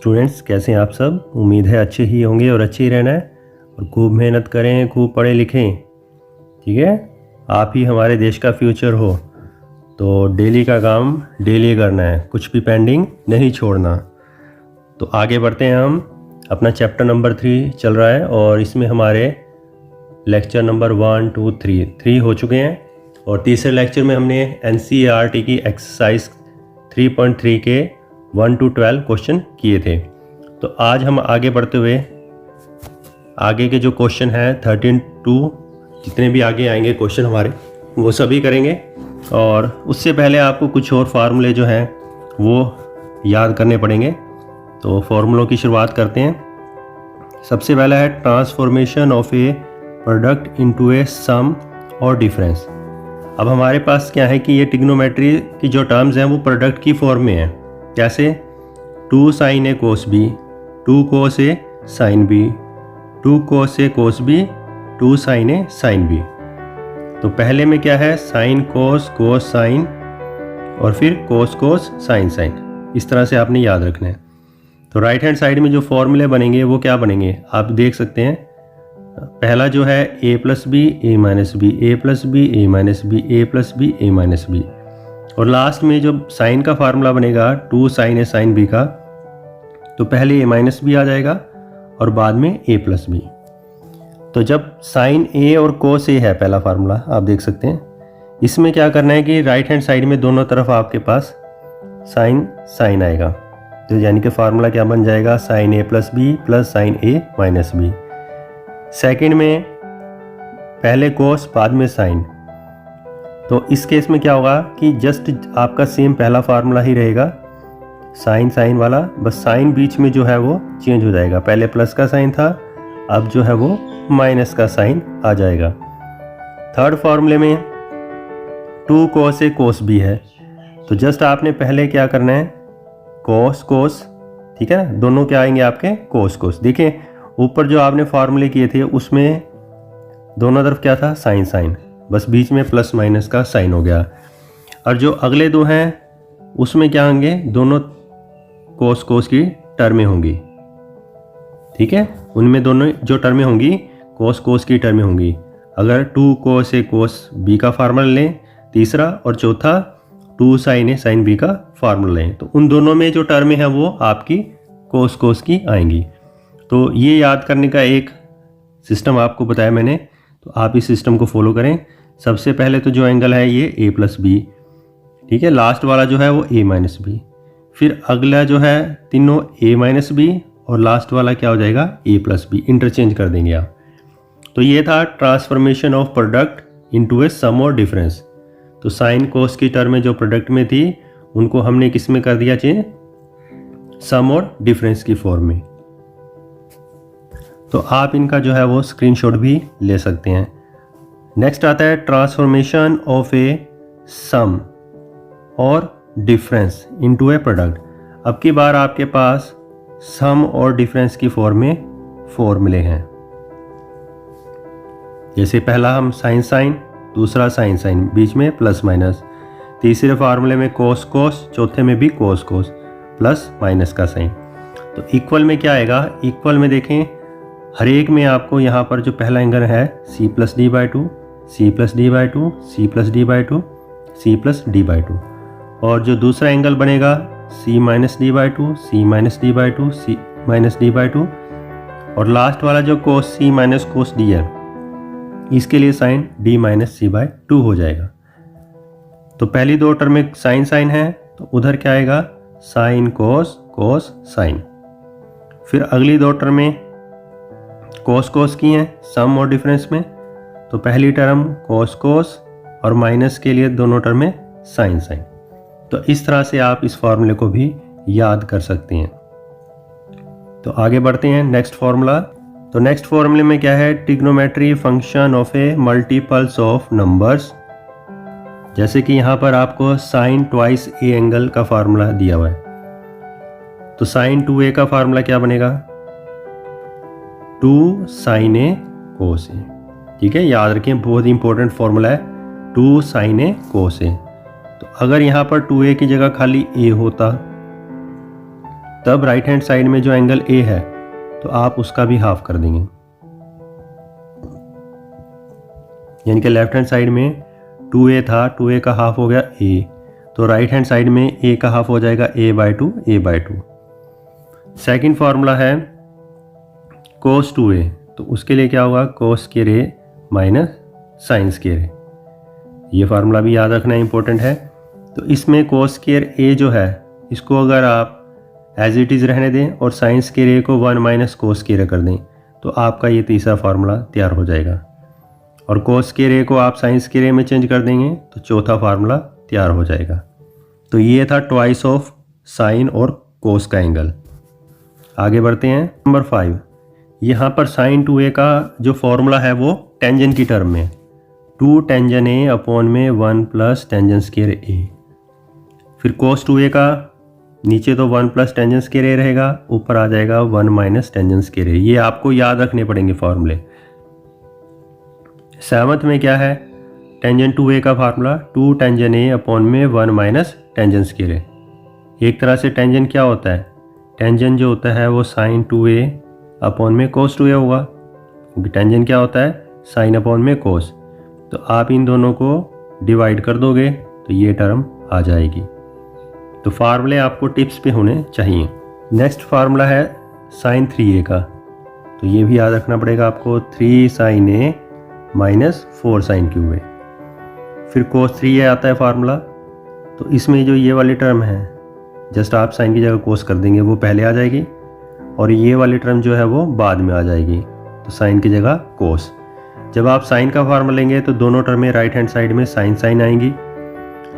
Students, कैसे हैं आप सब। उम्मीद है अच्छे ही होंगे और अच्छे ही रहना है और खूब मेहनत करें, खूब पढ़े लिखें। ठीक है, आप ही हमारे देश का फ्यूचर हो, तो डेली का काम डेली करना है, कुछ भी पेंडिंग नहीं छोड़ना। तो आगे बढ़ते हैं हम। अपना चैप्टर नंबर 3 चल रहा है और इसमें हमारे लेक्चर नंबर 1, 2, 3 हो चुके हैं। और तीसरे लेक्चर में हमने NCERT की एक्सरसाइज 3.3 के 1 to 12 क्वेश्चन किए थे। तो आज हम आगे बढ़ते हुए आगे के जो क्वेश्चन हैं 13 to जितने भी आगे आएंगे क्वेश्चन हमारे, वो सभी करेंगे। और उससे पहले आपको कुछ और फार्मूले जो हैं वो याद करने पड़ेंगे। तो फार्मूलों की शुरुआत करते हैं। सबसे पहला है transformation of a product into a sum और डिफरेंस। अब हमारे पास क्या है कि ये ट्रिग्नोमेट्री की जो टर्म्स हैं वो प्रोडक्ट की फॉर्म में है। कैसे? 2 sin a cos b, 2 cos a sin b, 2 cos a cos b, 2 sin a sin b। तो पहले में क्या है? sin cos cos sin और फिर cos cos sin sin। इस तरह से आपने याद रखना है। तो राइट हैंड साइड में जो फॉर्मूले बनेंगे वो क्या बनेंगे आप देख सकते हैं। पहला जो है a plus B A minus B, A plus B A minus B, A plus B A minus B. और लास्ट में जो साइन का फार्मूला बनेगा 2 sin a sin b का, तो पहले a माइनस बी आ जाएगा और बाद में a प्लस बी। तो जब साइन a और cos a है पहला फार्मूला, आप देख सकते हैं। इसमें क्या करना है कि राइट हैंड साइड में दोनों तरफ आपके पास साइन आएगा। तो यानी कि फार्मूला क्या बन जाएगा? Sine a plus B plus sine a minus B. Second में पहले cos बाद में साइन। तो इस केस में क्या होगा कि जस्ट आपका सेम पहला फार्मूला ही रहेगा, साइन वाला, बस साइन बीच में जो है वो चेंज हो जाएगा। पहले प्लस का साइन था, अब जो है वो माइनस का साइन आ जाएगा। थर्ड फार्मूले में 2 cos a cos b है। तो जस्ट आपने पहले क्या करना है? cos, ठीक है ना, दोनों क्या आएंगे आपके? cos। देखिए ऊपर जो आपने फार्मूले किए थे उसमें दोनों तरफ क्या था? साइन, बस बीच में प्लस माइनस का साइन हो गया। और जो अगले दो हैं उसमें क्या होंगे? दोनों कोस की टर्में होंगी। ठीक है, उनमें दोनों जो टर्में होंगी कोस की टर्में होंगी। अगर 2 cos a cos b का फार्मूला लें तीसरा, और चौथा 2 sin a sin b का फार्मूला लें, तो उन दोनों में जो टर्में हैं वो आपकी कोस की आएंगी। तो ये याद करने का एक सिस्टम आपको बताया मैंने, तो आप इस सिस्टम को फॉलो करें। सबसे पहले तो जो एंगल है ये a प्लस बी, ठीक है, लास्ट वाला जो है वो a माइनस बी। फिर अगला जो है तीनों a माइनस बी और लास्ट वाला क्या हो जाएगा? a plus B. इंटरचेंज कर देंगे आप। तो ये था transformation of product into a sum और डिफरेंस। तो साइन कोस की टर्म में जो प्रोडक्ट में थी उनको हमने किस में कर दिया चेंज? सम और डिफरेंस की फॉर्म में। तो आप इनका जो है वो स्क्रीनशॉट भी ले सकते हैं। नेक्स्ट आता है ट्रांसफॉर्मेशन ऑफ ए सम और डिफरेंस इनटू ए प्रोडक्ट। अब की बार आपके पास सम और डिफरेंस की फॉर्म में फॉर्मूले हैं। जैसे पहला हम साइन, दूसरा साइन, बीच में प्लस माइनस, तीसरे फार्मूले में कोस, चौथे में भी कोस प्लस माइनस का साइन। तो इक्वल में क्या आएगा? इक्वल में देखें हर एक में आपको यहाँ पर जो पहला एंगल है c plus D by 2, c plus D by 2, c plus D by 2, c plus D by 2। और जो दूसरा एंगल बनेगा c minus D by 2, c minus D by 2, c minus D by 2। और लास्ट वाला जो cos c minus cos D है, इसके लिए sine d minus c by 2 हो जाएगा। तो पहली दो टर्म में साइन है, तो उधर क्या आएगा? Sine cos sign. फिर अगली दो टर्म में कोस की हैं सम और डिफरेंस में, तो पहली टर्म कोस और माइनस के लिए दोनों टर्म में साइन। तो इस तरह से आप इस फार्मूले को भी याद कर सकते हैं। तो आगे बढ़ते हैं नेक्स्ट फार्मूला। तो नेक्स्ट फार्मूले में क्या है? Trigonometry function of A multiples of numbers. जैसे कि यहाँ पर आपको साइन ट्वाइस ए एंगल का फार्मूला दिया हुआ है, तो साइन 2a का फार्मूला क्या बनेगा? 2 sin a cos a। ठीक है, याद रखें, बहुत इंपॉर्टेंट फार्मूला है 2 sin a cos a। तो अगर यहाँ पर 2a की जगह खाली a होता तब राइट हैंड साइड में जो एंगल ए है तो आप उसका भी हाफ कर देंगे, यानी कि लेफ्ट हैंड साइड में 2a था, 2a का हाफ हो गया a, तो राइट हैंड साइड में a का हाफ हो जाएगा a/2 a/2। सेकंड फार्मूला है cos 2a, तो उसके लिए क्या होगा cos square a minus sine square a। ये फार्मूला भी याद रखना इंपॉर्टेंट है। तो इसमें cos स्क्वायर a जो है इसको अगर आप एज इट इज़ रहने दें और साइन स्क्वायर a को 1 माइनस cos स्क्वायर कर दें तो आपका ये तीसरा फार्मूला तैयार हो जाएगा। और cos स्क्वायर a को आप साइन स्क्वायर a में चेंज कर देंगे तो चौथा फार्मूला तैयार हो जाएगा। तो ये था ट्वाइस ऑफ साइन और cos का एंगल। आगे बढ़ते हैं नंबर 5। यहाँ पर साइन 2a का जो फॉर्मूला है वो टेंजेंट की टर्म में 2 टेंजन a अपॉन में 1 प्लस टेंजन स्क्वायर a। फिर cos 2a का नीचे तो 1 प्लस टेंजन स्क्वायर a रहेगा, ऊपर आ जाएगा 1 माइनस टेंजन स्क्वायर a। ये आपको याद रखने पड़ेंगे फॉर्मूले। 7th में क्या है, टेंजन 2a का फार्मूला 2 टेंजन a अपॉन में 1 माइनस टेंजन स्क्वायर a। एक तरह से टेंजन क्या होता है, टेंजन जो होता है वो साइन 2a अपॉन में cos 2a होगा, क्योंकि टेंजन क्या होता है साइन अपॉन में cos। तो आप इन दोनों को डिवाइड कर दोगे तो ये टर्म आ जाएगी। तो फार्मूले आपको टिप्स पे होने चाहिए। नेक्स्ट फार्मूला है साइन 3a का, तो ये भी याद रखना पड़ेगा आपको 3 sine a minus 4 sine cube a। फिर cos 3a आता है फार्मूला, तो इसमें जो ये वाली टर्म है जस्ट आप साइन की जगह cos कर देंगे, वो पहले आ जाएगी और ये वाली टर्म जो है वो बाद में आ जाएगी, तो साइन की जगह cos। जब आप साइन का फार्मूला लेंगे तो दोनों टर्में राइट हैंड साइड में साइन साइन आएंगी।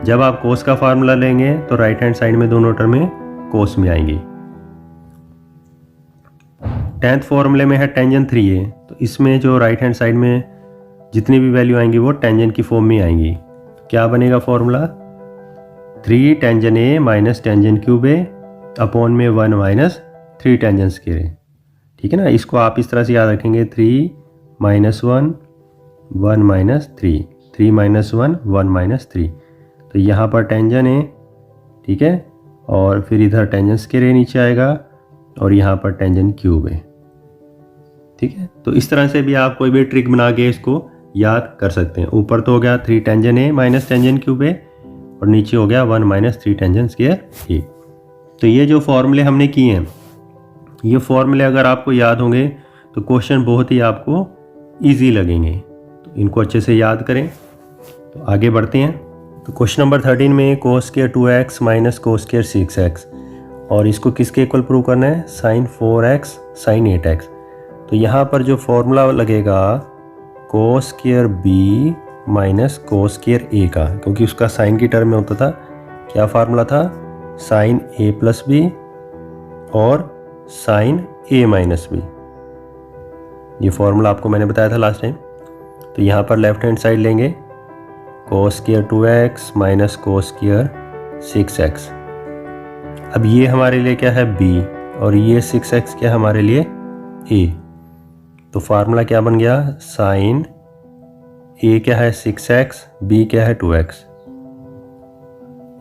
जब आप cos का फार्मूला लेंगे तो राइट हैंड साइड में दोनों टर्में cos में आएंगी। 10th फॉर्मूले में है टेंजन 3a, तो इसमें जो राइट हैंड साइड में जितनी भी वैल्यू आएंगी वो टेंजन की फॉर्म में आएंगी। क्या बनेगा formula 3 tangent a minus tangent cube a upon में 1 माइनस 3 टेंजन स्क्वायर a। ठीक है ना, इसको आप इस तरह से याद रखेंगे 3 माइनस 1 1 माइनस 3 3 माइनस 1 1 माइनस 3। तो यहाँ पर टेंजन है, ठीक है, और फिर इधर टेंजन स्क्वायर a नीचे आएगा और यहाँ पर टेंजन क्यूब है। ठीक है, तो इस तरह से भी आप कोई भी ट्रिक बना के इसको याद कर सकते हैं। ऊपर तो हो गया 3 tangent a minus tangent cube a और नीचे हो गया 1 माइनस 3 टेंजन स्क्वायर a। तो ये जो फॉर्मूले हमने किए हैं, ये फॉर्मूले अगर आपको याद होंगे तो क्वेश्चन बहुत ही आपको इजी लगेंगे। तो इनको अच्छे से याद करें। तो आगे बढ़ते हैं। तो क्वेश्चन नंबर 13 में cos square 2x minus cos square 6x, और इसको किसके इक्वल प्रूव करना है, साइन 4x साइन 8x। तो यहाँ पर जो फॉर्मूला लगेगा cos square b minus cos square a का, क्योंकि उसका साइन की टर्म में होता था, क्या फार्मूला था, साइन a प्लस बी और साइन a माइनस बी। ये फॉर्मूला आपको मैंने बताया था लास्ट टाइम। तो यहाँ पर लेफ्ट हैंड साइड लेंगे cos square 2x minus cos square 6x। अब ये हमारे लिए क्या है b और ये 6x क्या हमारे लिए a। तो फार्मूला क्या बन गया, साइन a क्या है 6x, b क्या है 2x,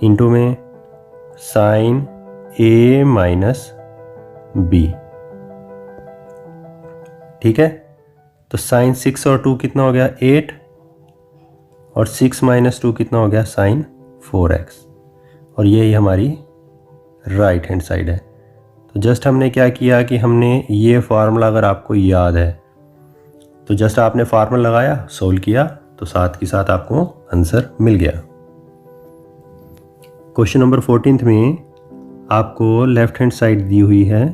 इंटू में साइन a माइनस b। ठीक है, तो साइन 6 और 2 कितना हो गया 8 और 6 माइनस 2 कितना हो गया साइन 4x, और यही हमारी राइट हैंड साइड है। तो जस्ट हमने क्या किया कि हमने ये फार्मूला अगर आपको याद है तो जस्ट आपने फार्मूला लगाया, सोल्व किया, तो साथ के साथ आपको आंसर मिल गया। क्वेश्चन नंबर 14 में आपको लेफ्ट हैंड साइड दी हुई है,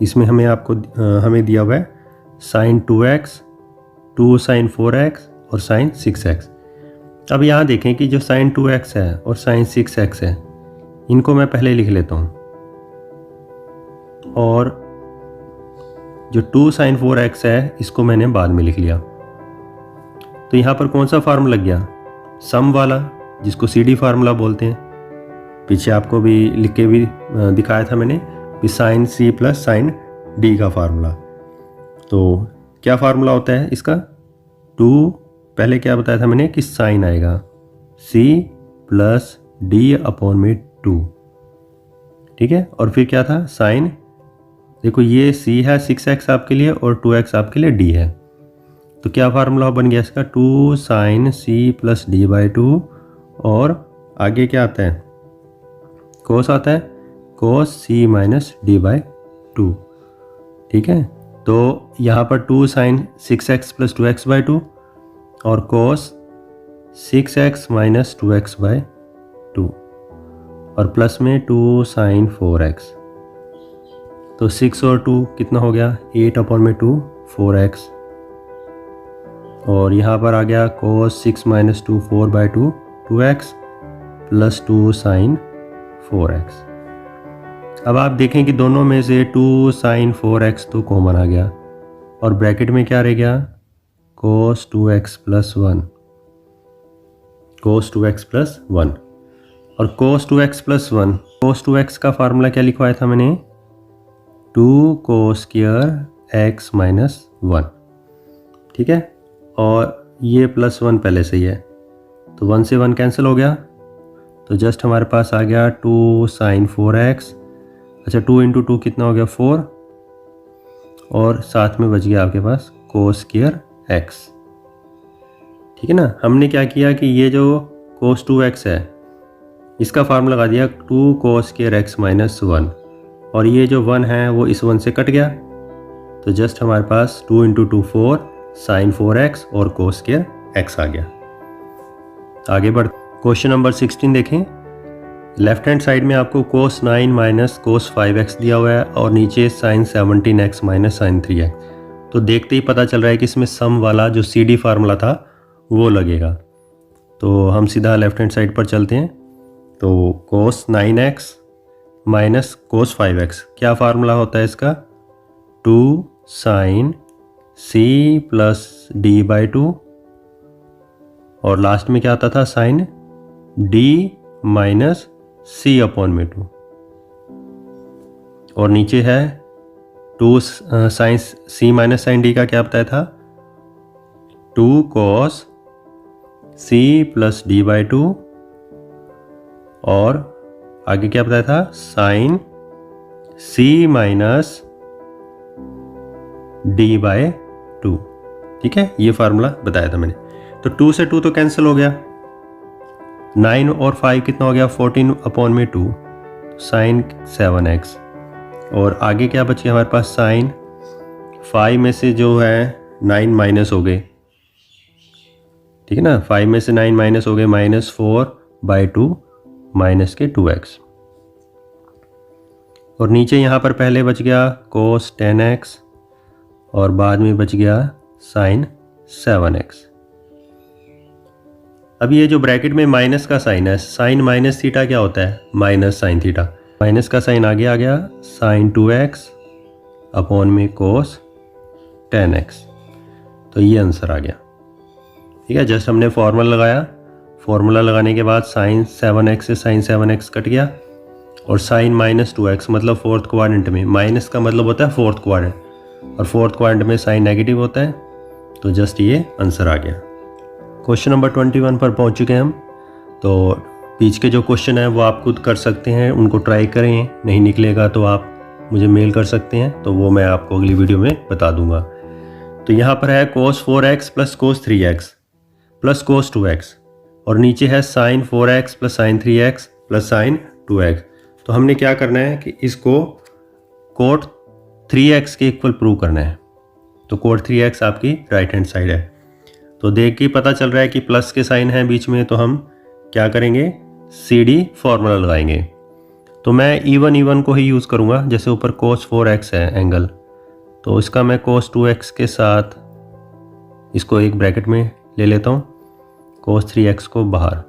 इसमें हमें दिया हुआ है साइन 2x 2 साइन 4x और साइन 6x। अब यहाँ देखें कि जो साइन 2x है और साइन 6x है, इनको मैं पहले लिख लेता हूँ, और जो 2 साइन 4x है इसको मैंने बाद में लिख लिया। तो यहाँ पर कौन सा फार्मूला लग गया, सम वाला, जिसको CD फार्मूला बोलते हैं। पीछे आपको भी लिख के भी दिखाया था मैंने कि sine C plus sine D का फार्मूला। तो क्या फार्मूला होता है इसका, 2 पहले क्या बताया था मैंने कि साइन आएगा C प्लस D अपॉन में 2। ठीक है। और फिर क्या था, साइन, देखो ये c है 6x आपके लिए और 2x आपके लिए d है। तो क्या फार्मूला बन गया इसका, 2 sine c plus D by 2, और आगे क्या आता है, कोस आता है, cos c minus D by 2। ठीक है, तो यहाँ पर 2 sign 6x plus 2x by 2 और कोस 6x माइनस 2x बाई 2 और प्लस में 2 साइन 4x। तो 6 और 2 कितना हो गया, 8/2 4x। और यहाँ पर आ गया कोस 6 minus 2 4/2 2x plus 2 sign 4x। अब आप देखें कि दोनों में से 2 साइन 4x तो कॉमन आ गया और ब्रैकेट में क्या रह गया, कोस 2x प्लस 1, कोस 2x प्लस 1। और कोस 2x प्लस 1, कोस 2x का फार्मूला क्या लिखवाया था मैंने, 2 कोस स्क्वायर x माइनस 1। ठीक है, और ये प्लस 1 पहले से ही है तो 1 से 1 कैंसिल हो गया, तो जस्ट हमारे पास आ गया 2 साइन 4x। अच्छा 2 इंटू 2 कितना हो गया 4, और साथ में बच गया आपके पास कोस स्क्वायर x। ठीक है ना, हमने क्या किया कि ये जो कोस 2x है इसका फार्मूला लगा दिया 2 कोस स्क्वायर x माइनस 1, और ये जो 1 है वो इस 1 से कट गया, तो जस्ट हमारे पास 2 इंटू 2 4 साइन 4x और कोस स्क्वायर x आ गया। आगे बढ़, क्वेश्चन नंबर 16 देखें। लेफ्ट हैंड साइड में आपको कोस 9 माइनस कोस 5x दिया हुआ है और नीचे sign 17x minus sign 3x। तो देखते ही पता चल रहा है कि इसमें सम वाला जो CD फार्मूला था वो लगेगा। तो हम सीधा लेफ्ट हैंड साइड पर चलते हैं। तो कोस 9x माइनस कोस 5x, क्या फार्मूला होता है इसका, 2 sine c plus D by 2, और लास्ट में क्या आता था, साइन d माइनस c/2, और नीचे है 2 sine c minus sine d का क्या बताया था, 2 cos c plus D by 2, और आगे क्या बताया था, sine c minus D by 2। ठीक है, ये फार्मूला बताया था मैंने। तो 2 से 2 तो कैंसिल हो गया, 9 और 5 कितना हो गया, 14/2 साइन 7x, और आगे क्या बच गया हमारे पास, साइन 5 में से जो है 9 माइनस हो गए। ठीक है ना, 5 में से 9 माइनस हो गए, -4/2 माइनस के 2x, और नीचे यहाँ पर पहले बच गया कोस 10x और बाद में बच गया साइन 7x। अब ये जो ब्रैकेट में माइनस का साइन है, साइन माइनस थीटा क्या होता है, माइनस साइन थीटा, माइनस का साइन आगे आ गया, साइन 2x अपॉन में कोस 10x। तो ये आंसर आ गया। ठीक है, जस्ट हमने फार्मूला लगाया, फार्मूला लगाने के बाद साइन 7x से साइन 7x कट गया, और साइन माइनस 2x मतलब फोर्थ क्वाड्रेंट में, माइनस का मतलब होता है फोर्थ क्वाड्रेंट, और फोर्थ क्वाड्रेंट में साइन नेगेटिव होता है, तो जस्ट ये आंसर आ गया। क्वेश्चन नंबर 21 पर पहुंच चुके हैं हम। तो बीच के जो क्वेश्चन है वो आप खुद कर सकते हैं, उनको ट्राई करें, नहीं निकलेगा तो आप मुझे मेल कर सकते हैं, तो वो मैं आपको अगली वीडियो में बता दूंगा। तो यहाँ पर है कोस 4x plus cos 3x plus cos 2x, और नीचे है sine 4x plus sine 3x plus sine 2x। तो हमने क्या करना है कि इसको कोट 3x के इक्वल प्रूव करना है। तो कोट 3x आपकी राइट हैंड साइड है। तो देख के पता चल रहा है कि प्लस के साइन है बीच में, तो हम क्या करेंगे, CD फॉर्मूला लगाएंगे। तो मैं E1 को ही यूज़ करूँगा, जैसे ऊपर कोस 4x है एंगल, तो इसका मैं कोस 2x के साथ इसको एक ब्रैकेट में ले लेता हूँ, कोस 3x को बाहर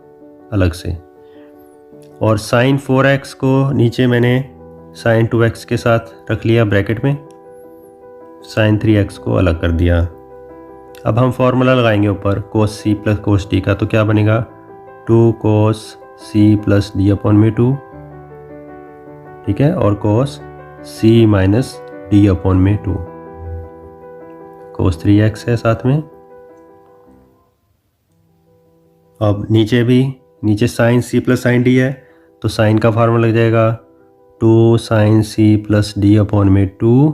अलग से, और साइन 4x को नीचे मैंने साइन 2x के साथ रख लिया ब्रैकेट में, साइन 3x को अलग कर दिया। अब हम फॉर्मूला लगाएंगे ऊपर कोस c प्लस कोस d का, तो क्या बनेगा, 2 कोस c प्लस d/2, ठीक है, और कोस c माइनस d/2, कोस 3x है साथ में। अब नीचे भी, नीचे sine c plus sine d है, तो साइन का फार्मूला लग जाएगा 2 sine C plus D upon में 2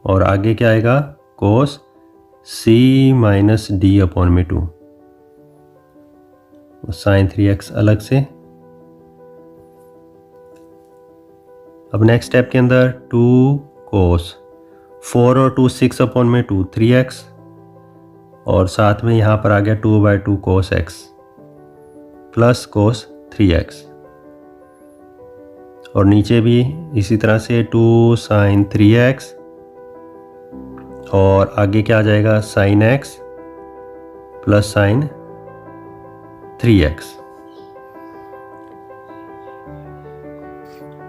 और आगे क्या आएगा cos C minus D upon में 2, साइन 3x अलग से। अब नेक्स्ट स्टेप के अंदर 2 कोस 4 और 2 6 अपॉन में 2 3x और साथ में यहाँ पर आ गया 2/2 कोस x प्लस कोस 3x और नीचे भी इसी तरह से 2 साइन 3x और आगे क्या आ जाएगा sign x plus sine 3x।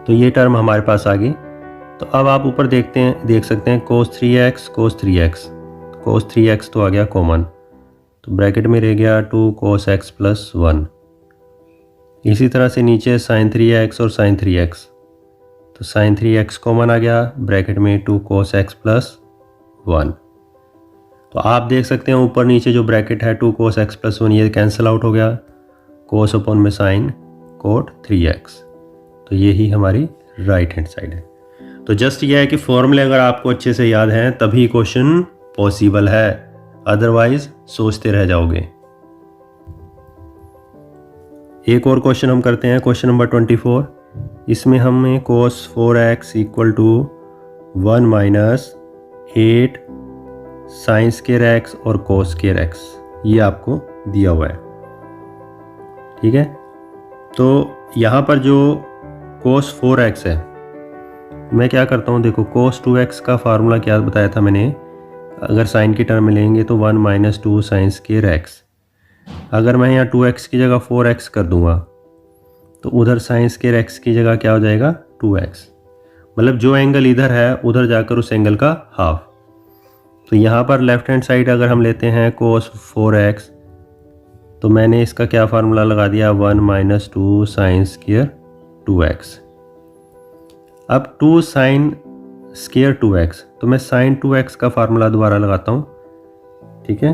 तो ये टर्म हमारे पास आ गई। तो अब आप ऊपर देख सकते हैं cos 3x cos 3x, cos 3x तो आ गया कॉमन, तो ब्रैकेट में रह गया 2 cos x प्लस 1। इसी तरह से नीचे sin 3x और sin 3x, तो sin 3x कॉमन आ गया, ब्रैकेट में 2 cos x प्लस 1। तो आप देख सकते हैं ऊपर नीचे जो ब्रैकेट है 2 cos x प्लस 1 ये कैंसिल आउट हो गया, cos अपॉन में sin cot 3x। तो यही हमारी राइट हैंड साइड है। तो जस्ट ये है कि फॉर्मूले अगर आपको अच्छे से याद हैं तभी क्वेश्चन पॉसिबल है, अदरवाइज सोचते रह जाओगे। एक और क्वेश्चन हम करते हैं, क्वेश्चन नंबर 24। इसमें हमें cos 4x equal to 1 minus 8 sine square x और cos स्क्वायर x ये आपको दिया हुआ है, ठीक है। तो यहाँ पर जो cos 4x है, मैं क्या करता हूँ, देखो cos 2x का फार्मूला क्या बताया था मैंने, अगर साइन की टर्म में लेंगे तो 1 माइनस 2 साइन स्क्वायर x। अगर मैं यहाँ 2x की जगह 4x कर दूंगा तो उधर साइन स्क्वायर x की जगह क्या हो जाएगा 2x, मतलब जो एंगल इधर है उधर जाकर उस एंगल का हाफ। तो यहाँ पर लेफ्ट हैंड साइड अगर हम लेते हैं cos 4x, तो मैंने इसका क्या फार्मूला लगा दिया 1 माइनस 2 साइन स्क्वायर 2x। अब 2 साइन स्क्वायर 2x, तो मैं साइन 2x का फार्मूला दोबारा लगाता हूँ, ठीक है।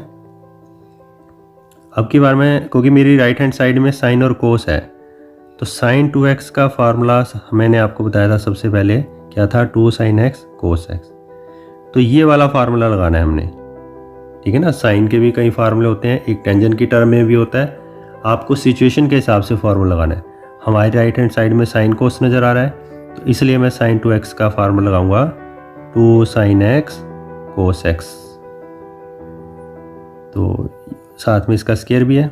अब की बार मैं, क्योंकि मेरी राइट हैंड साइड में साइन और कोस है, तो साइन 2x का फार्मूला मैंने आपको बताया था सबसे पहले क्या था 2 साइन x कोस x। तो ये वाला फार्मूला लगाना है हमने, ठीक है ना। साइन के भी कई फार्मूले होते हैं, एक टेंजेंट की टर्म में भी होता है, आपको सिचुएशन के हिसाब से फार्मूला लगाना है। हमारी राइट हैंड साइड में साइन कोस नज़र आ रहा है, तो इसलिए मैं साइन 2x का फार्मूला लगाऊंगा 2 साइन x कोस x। तो साथ में इसका स्क्वायर भी है,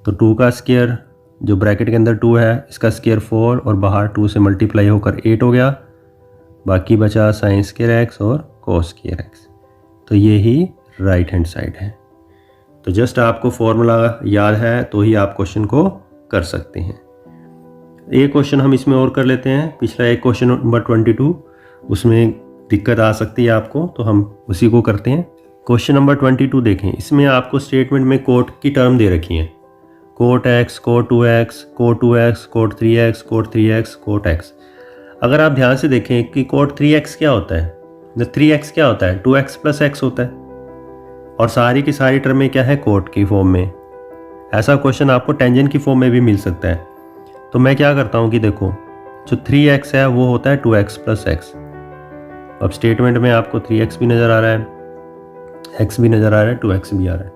तो 2 का स्क्वायर जो ब्रैकेट के अंदर 2 है इसका स्क्वायर 4 और बाहर 2 से मल्टीप्लाई होकर 8 हो गया, बाकी बचा साइन स्क्वायर x और कोस स्क्वायर x। तो ये ही राइट हैंड साइड है। तो जस्ट आपको फॉर्मूला याद है तो ही आप क्वेश्चन को कर सकते हैं। एक क्वेश्चन हम इसमें और कर लेते हैं, पिछला एक क्वेश्चन नंबर 22, उसमें दिक्कत आ सकती है आपको, तो हम उसी को करते हैं। क्वेश्चन नंबर 22 देखें, इसमें आपको स्टेटमेंट में कोट की टर्म दे रखी है, cot x, cot 2x, cot 2x, cot 3x, cot 3x, cot x। अगर आप ध्यान से देखें कि कोट 3x क्या होता है, 3x क्या होता है 2x प्लस x होता है, और सारी की सारी टर्में क्या है कोट की फॉर्म में। ऐसा क्वेश्चन आपको टेंजेंट की फॉर्म में भी मिल सकता है। तो मैं क्या करता हूँ कि देखो जो 3x है वो होता है 2x प्लस x। अब स्टेटमेंट में आपको 3x भी नज़र आ रहा है, x भी नज़र आ रहा है, 2x भी आ रहा है,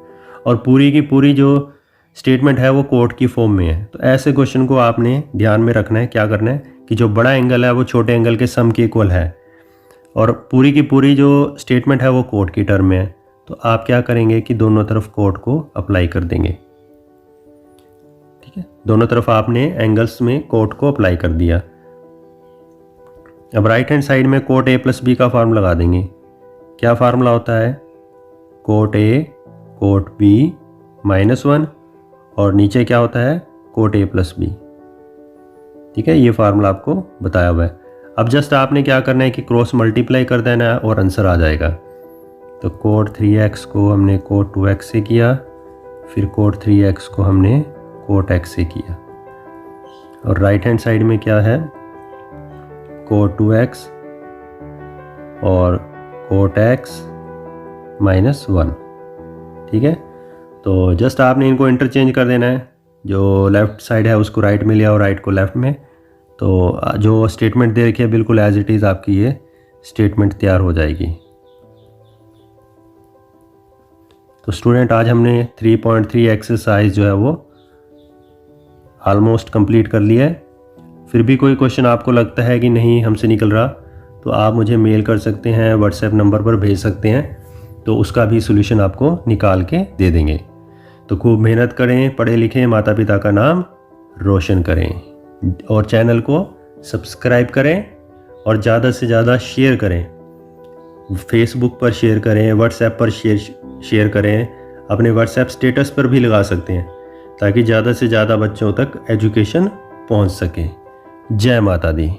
और पूरी की पूरी जो स्टेटमेंट है वो कोट की फॉर्म में है। तो ऐसे क्वेश्चन को आपने ध्यान में रखना है, क्या करना है कि जो बड़ा एंगल है वो छोटे एंगल के सम के इक्वल है, और पूरी की पूरी जो स्टेटमेंट है वो कोट की टर्म में है। तो आप क्या करेंगे कि दोनों तरफ कोट को अप्लाई कर देंगे, ठीक है। दोनों तरफ आपने एंगल्स में कोट को अप्लाई कर दिया। अब राइट हैंड साइड में कोट a प्लस बी का फार्मूला लगा देंगे। क्या फार्मूला होता है cot a cot b minus 1, और नीचे क्या होता है कोट a प्लस बी, ठीक है। ये फार्मूला आपको बताया हुआ है। अब जस्ट आपने क्या करना है कि क्रॉस मल्टीप्लाई कर देना है और आंसर आ जाएगा। तो कोट 3x को हमने कोट 2x से किया, फिर कोट 3x को हमने कोट x से किया, और राइट हैंड साइड में क्या है कोट 2x और कोट x माइनस 1, ठीक है। तो जस्ट आपने इनको इंटरचेंज कर देना है, जो लेफ़्ट साइड है उसको राइट में लिया और राइट को लेफ़्ट में, तो जो स्टेटमेंट दे रखी है बिल्कुल एज इट इज़ आपकी ये स्टेटमेंट तैयार हो जाएगी। तो स्टूडेंट आज हमने 3.3 एक्सरसाइज जो है वो ऑलमोस्ट कंप्लीट कर लिया है। फिर भी कोई क्वेश्चन आपको लगता है कि नहीं हमसे निकल रहा, तो आप मुझे मेल कर सकते हैं, व्हाट्सएप नंबर पर भेज सकते हैं, तो उसका भी सोल्यूशन आपको निकाल के दे देंगे। तो खूब मेहनत करें, पढ़े लिखें, माता पिता का नाम रोशन करें और चैनल को सब्सक्राइब करें और ज़्यादा से ज़्यादा शेयर करें। फेसबुक पर शेयर करें, व्हाट्सएप पर शेयर करें, अपने व्हाट्सएप स्टेटस पर भी लगा सकते हैं ताकि ज़्यादा से ज़्यादा बच्चों तक एजुकेशन पहुंच सके। जय माता दी।